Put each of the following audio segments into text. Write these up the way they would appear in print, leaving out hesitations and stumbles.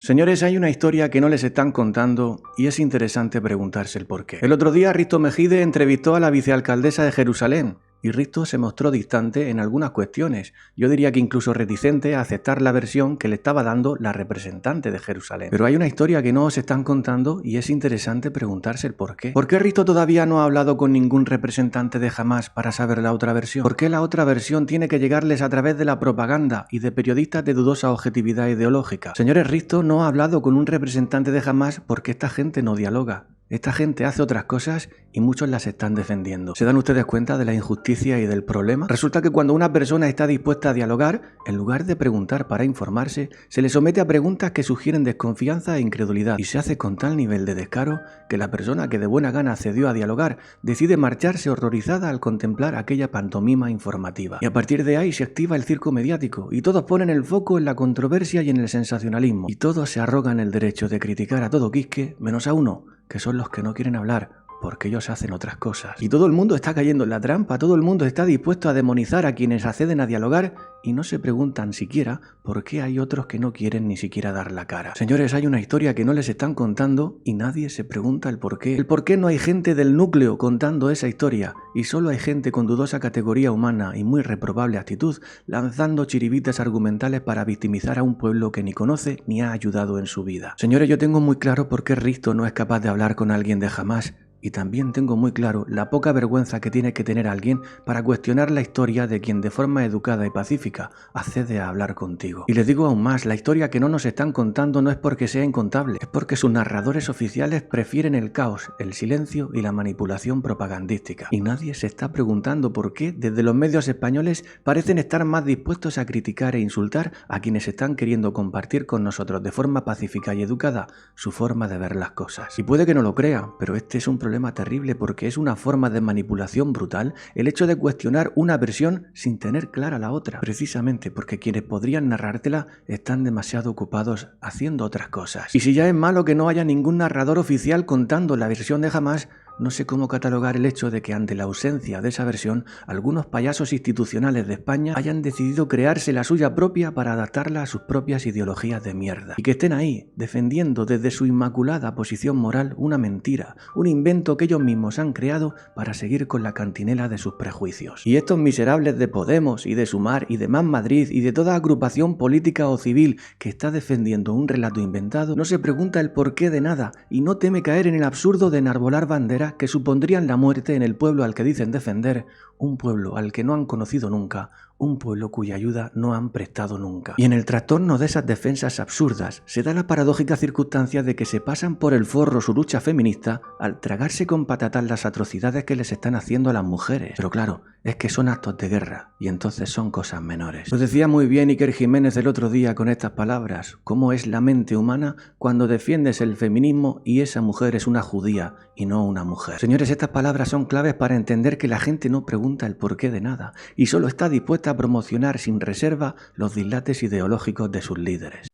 Señores, hay una historia que no les están contando y es interesante preguntarse el porqué. El otro día Risto Mejide entrevistó a la vicealcaldesa de Jerusalén y Risto se mostró distante en algunas cuestiones. Yo diría que incluso reticente a aceptar la versión que le estaba dando la representante de Jerusalén. Pero hay una historia que no os están contando y es interesante preguntarse el porqué. ¿Por qué Risto todavía no ha hablado con ningún representante de Hamás para saber la otra versión? ¿Por qué la otra versión tiene que llegarles a través de la propaganda y de periodistas de dudosa objetividad ideológica? Señores, Risto no ha hablado con un representante de Hamás porque esta gente no dialoga. Esta gente hace otras cosas y muchos las están defendiendo. ¿Se dan ustedes cuenta de la injusticia y del problema? Resulta que cuando una persona está dispuesta a dialogar, en lugar de preguntar para informarse, se le somete a preguntas que sugieren desconfianza e incredulidad y se hace con tal nivel de descaro que la persona que de buena gana accedió a dialogar decide marcharse horrorizada al contemplar aquella pantomima informativa. Y a partir de ahí se activa el circo mediático y todos ponen el foco en la controversia y en el sensacionalismo y todos se arrogan el derecho de criticar a todo quisque menos a uno, que son los que no quieren hablar, porque ellos hacen otras cosas. Y todo el mundo está cayendo en la trampa, todo el mundo está dispuesto a demonizar a quienes acceden a dialogar y no se preguntan siquiera por qué hay otros que no quieren ni siquiera dar la cara. Señores, hay una historia que no les están contando y nadie se pregunta el por qué. El por qué no hay gente del núcleo contando esa historia y solo hay gente con dudosa categoría humana y muy reprobable actitud lanzando chiribitas argumentales para victimizar a un pueblo que ni conoce ni ha ayudado en su vida. Señores, yo tengo muy claro por qué Risto no es capaz de hablar con alguien de Hamás. Y también tengo muy claro la poca vergüenza que tiene que tener alguien para cuestionar la historia de quien de forma educada y pacífica accede a hablar contigo. Y les digo aún más, la historia que no nos están contando no es porque sea incontable, es porque sus narradores oficiales prefieren el caos, el silencio y la manipulación propagandística. Y nadie se está preguntando por qué desde los medios españoles parecen estar más dispuestos a criticar e insultar a quienes están queriendo compartir con nosotros de forma pacífica y educada su forma de ver las cosas. Y puede que no lo crea, pero este es un problema terrible porque es una forma de manipulación brutal el hecho de cuestionar una versión sin tener clara la otra, precisamente porque quienes podrían narrártela están demasiado ocupados haciendo otras cosas. Y si ya es malo que no haya ningún narrador oficial contando la versión de Hamás, no sé cómo catalogar el hecho de que ante la ausencia de esa versión, algunos payasos institucionales de España hayan decidido crearse la suya propia para adaptarla a sus propias ideologías de mierda. Y que estén ahí, defendiendo desde su inmaculada posición moral una mentira, un invento que ellos mismos han creado para seguir con la cantinela de sus prejuicios. Y estos miserables de Podemos y de Sumar y de Más Madrid y de toda agrupación política o civil que está defendiendo un relato inventado, no se pregunta el porqué de nada y no teme caer en el absurdo de enarbolar banderas que supondrían la muerte en el pueblo al que dicen defender, un pueblo al que no han conocido nunca, un pueblo cuya ayuda no han prestado nunca. Y en el trastorno de esas defensas absurdas se da la paradójica circunstancia de que se pasan por el forro su lucha feminista al tragarse con patatas las atrocidades que les están haciendo a las mujeres. Pero claro, es que son actos de guerra y entonces son cosas menores. Lo decía muy bien Iker Jiménez el otro día con estas palabras: ¿cómo es la mente humana cuando defiendes el feminismo y esa mujer es una judía y no una mujer? Señores, estas palabras son claves para entender que la gente no pregunta el porqué de nada y solo está dispuesta a promocionar sin reserva los dislates ideológicos de sus líderes.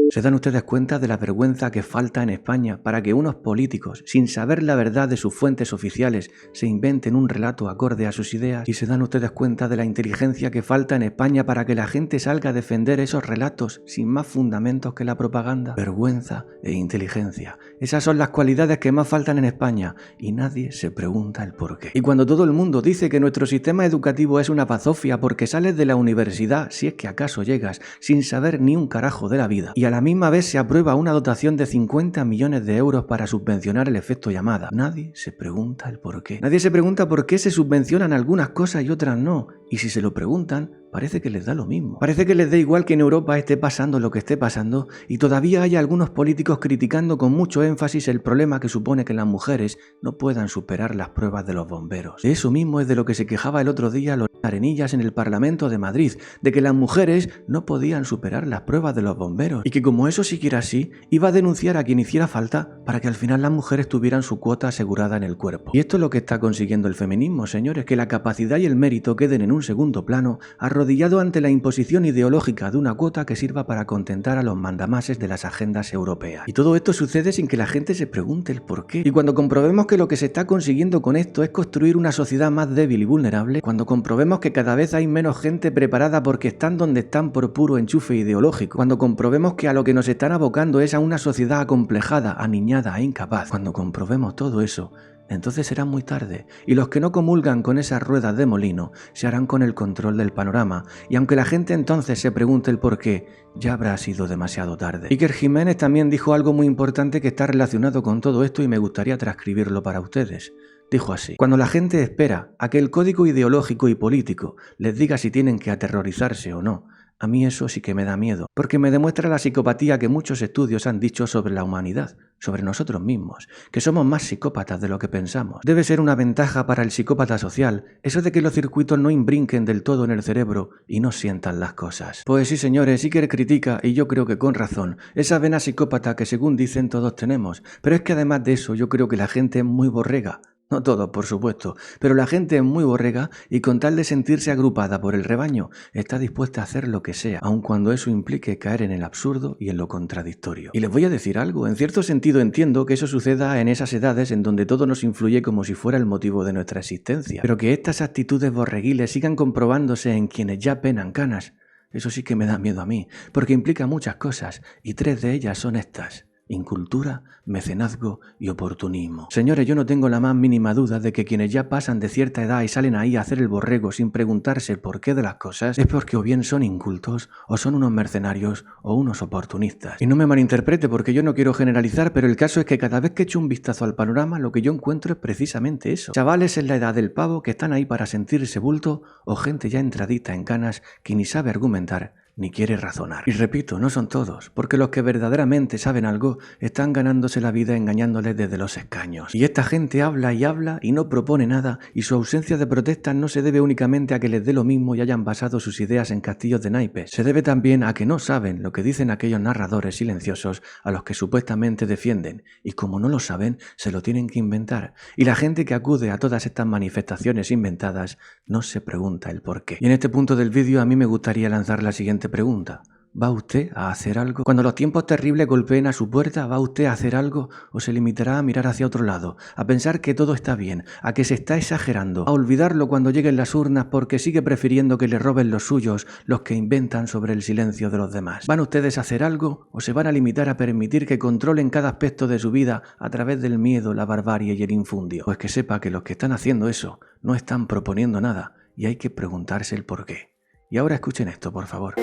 ¿Se dan ustedes cuenta de la vergüenza que falta en España para que unos políticos, sin saber la verdad de sus fuentes oficiales, se inventen un relato acorde a sus ideas? ¿Y se dan ustedes cuenta de la inteligencia que falta en España para que la gente salga a defender esos relatos sin más fundamentos que la propaganda? Vergüenza e inteligencia. Esas son las cualidades que más faltan en España y nadie se pregunta el porqué. Y cuando todo el mundo dice que nuestro sistema educativo es una bazofia porque sales de la universidad, si es que acaso llegas, sin saber ni un carajo de la vida, y a la misma vez se aprueba una dotación de 50 millones de euros para subvencionar el efecto llamada, nadie se pregunta el porqué. Nadie se pregunta por qué se subvencionan algunas cosas y otras no, y si se lo preguntan, parece que les da lo mismo. Parece que les da igual que en Europa esté pasando lo que esté pasando y todavía hay algunos políticos criticando con mucho énfasis el problema que supone que las mujeres no puedan superar las pruebas de los bomberos. De eso mismo es de lo que se quejaba el otro día Lorena Arenillas en el Parlamento de Madrid, de que las mujeres no podían superar las pruebas de los bomberos y que como como eso siguiera así, iba a denunciar a quien hiciera falta para que al final las mujeres tuvieran su cuota asegurada en el cuerpo. Y esto es lo que está consiguiendo el feminismo, señores, que la capacidad y el mérito queden en un segundo plano, arrodillado ante la imposición ideológica de una cuota que sirva para contentar a los mandamases de las agendas europeas. Y todo esto sucede sin que la gente se pregunte el por qué. Y cuando comprobemos que lo que se está consiguiendo con esto es construir una sociedad más débil y vulnerable, cuando comprobemos que cada vez hay menos gente preparada porque están donde están por puro enchufe ideológico, cuando comprobemos que a lo que nos están abocando es a una sociedad acomplejada, aniñada e incapaz, cuando comprobemos todo eso, entonces será muy tarde, y los que no comulgan con esas ruedas de molino se harán con el control del panorama, y aunque la gente entonces se pregunte el por qué, ya habrá sido demasiado tarde. Iker Jiménez también dijo algo muy importante que está relacionado con todo esto y me gustaría transcribirlo para ustedes. Dijo así: cuando la gente espera a que el código ideológico y político les diga si tienen que aterrorizarse o no, a mí eso sí que me da miedo, porque me demuestra la psicopatía que muchos estudios han dicho sobre la humanidad, sobre nosotros mismos, que somos más psicópatas de lo que pensamos. Debe ser una ventaja para el psicópata social eso de que los circuitos no imbrinquen del todo en el cerebro y no sientan las cosas. Pues sí, señores, Iker critica, y yo creo que con razón, esa vena psicópata que según dicen todos tenemos, pero es que además de eso yo creo que la gente es muy borrega. No todos, por supuesto, pero la gente es muy borrega y con tal de sentirse agrupada por el rebaño, está dispuesta a hacer lo que sea, aun cuando eso implique caer en el absurdo y en lo contradictorio. Y les voy a decir algo, en cierto sentido entiendo que eso suceda en esas edades en donde todo nos influye como si fuera el motivo de nuestra existencia, pero que estas actitudes borreguiles sigan comprobándose en quienes ya penan canas, eso sí que me da miedo a mí, porque implica muchas cosas, y 3 de ellas son estas: incultura, mecenazgo y oportunismo. Señores, yo no tengo la más mínima duda de que quienes ya pasan de cierta edad y salen ahí a hacer el borrego sin preguntarse el porqué de las cosas es porque o bien son incultos, o son unos mercenarios, o unos oportunistas. Y no me malinterprete porque yo no quiero generalizar, pero el caso es que cada vez que echo un vistazo al panorama lo que yo encuentro es precisamente eso. Chavales en la edad del pavo que están ahí para sentirse bulto, o gente ya entradita en canas que ni sabe argumentar ni quiere razonar. Y repito, no son todos, porque los que verdaderamente saben algo están ganándose la vida engañándoles desde los escaños. Y esta gente habla y no propone nada, y su ausencia de protestas no se debe únicamente a que les dé lo mismo y hayan basado sus ideas en castillos de naipes. Se debe también a que no saben lo que dicen aquellos narradores silenciosos a los que supuestamente defienden, y como no lo saben, se lo tienen que inventar. Y la gente que acude a todas estas manifestaciones inventadas no se pregunta el porqué. Y en este punto del vídeo a mí me gustaría lanzar la siguiente pregunta: ¿va usted a hacer algo? Cuando los tiempos terribles golpeen a su puerta, ¿va usted a hacer algo o se limitará a mirar hacia otro lado, a pensar que todo está bien, a que se está exagerando, a olvidarlo cuando lleguen las urnas porque sigue prefiriendo que le roben los suyos los que inventan sobre el silencio de los demás? ¿Van ustedes a hacer algo o se van a limitar a permitir que controlen cada aspecto de su vida a través del miedo, la barbarie y el infundio? Pues que sepa que los que están haciendo eso no están proponiendo nada y hay que preguntarse el porqué. Y ahora escuchen esto, por favor.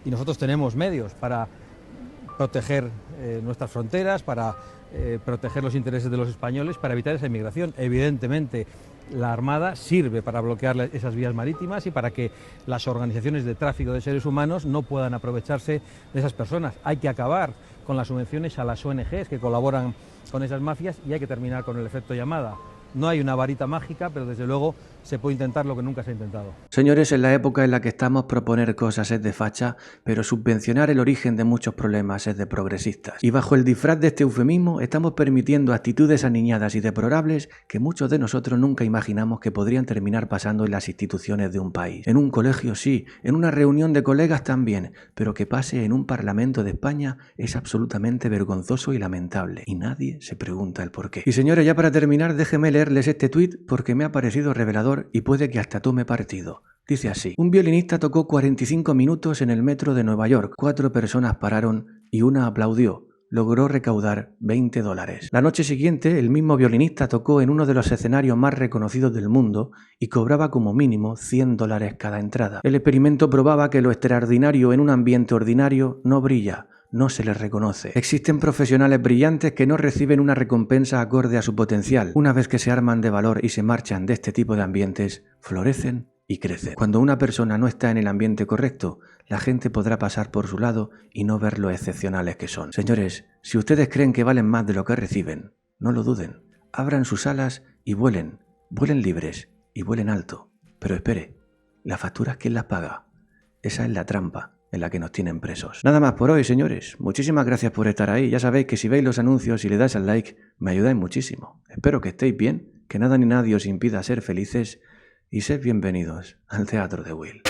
Y nosotros tenemos medios para proteger nuestras fronteras, para proteger los intereses de los españoles, para evitar esa inmigración. Evidentemente, la Armada sirve para bloquear esas vías marítimas y para que las organizaciones de tráfico de seres humanos no puedan aprovecharse de esas personas. Hay que acabar con las subvenciones a las ONGs que colaboran con esas mafias y hay que terminar con el efecto llamada. No hay una varita mágica, pero desde luego se puede intentar lo que nunca se ha intentado. Señores, en la época en la que estamos, proponer cosas es de facha, pero subvencionar el origen de muchos problemas es de progresistas. Y bajo el disfraz de este eufemismo estamos permitiendo actitudes aniñadas y deplorables que muchos de nosotros nunca imaginamos que podrían terminar pasando en las instituciones de un país. En un colegio sí, en una reunión de colegas también, pero que pase en un Parlamento de España es absolutamente vergonzoso y lamentable. Y nadie se pregunta el porqué. Y señores, ya para terminar, déjenme leerles este tuit porque me ha parecido revelador y puede que hasta tome partido. Dice así: un violinista tocó 45 minutos en el metro de Nueva York. 4 personas pararon y una aplaudió. Logró recaudar $20. La noche siguiente, el mismo violinista tocó en uno de los escenarios más reconocidos del mundo y cobraba como mínimo $100 cada entrada. El experimento probaba que lo extraordinario en un ambiente ordinario no brilla, no se les reconoce. Existen profesionales brillantes que no reciben una recompensa acorde a su potencial. Una vez que se arman de valor y se marchan de este tipo de ambientes, florecen y crecen. Cuando una persona no está en el ambiente correcto, la gente podrá pasar por su lado y no ver lo excepcionales que son. Señores, si ustedes creen que valen más de lo que reciben, no lo duden. Abran sus alas y vuelen. Vuelen libres y vuelen alto. Pero espere, ¿las facturas quién las paga? Esa es la trampa en la que nos tienen presos. Nada más por hoy, señores. Muchísimas gracias por estar ahí. Ya sabéis que si veis los anuncios y le dais al like, me ayudáis muchísimo. Espero que estéis bien, que nada ni nadie os impida ser felices y sed bienvenidos al Teatro de Will.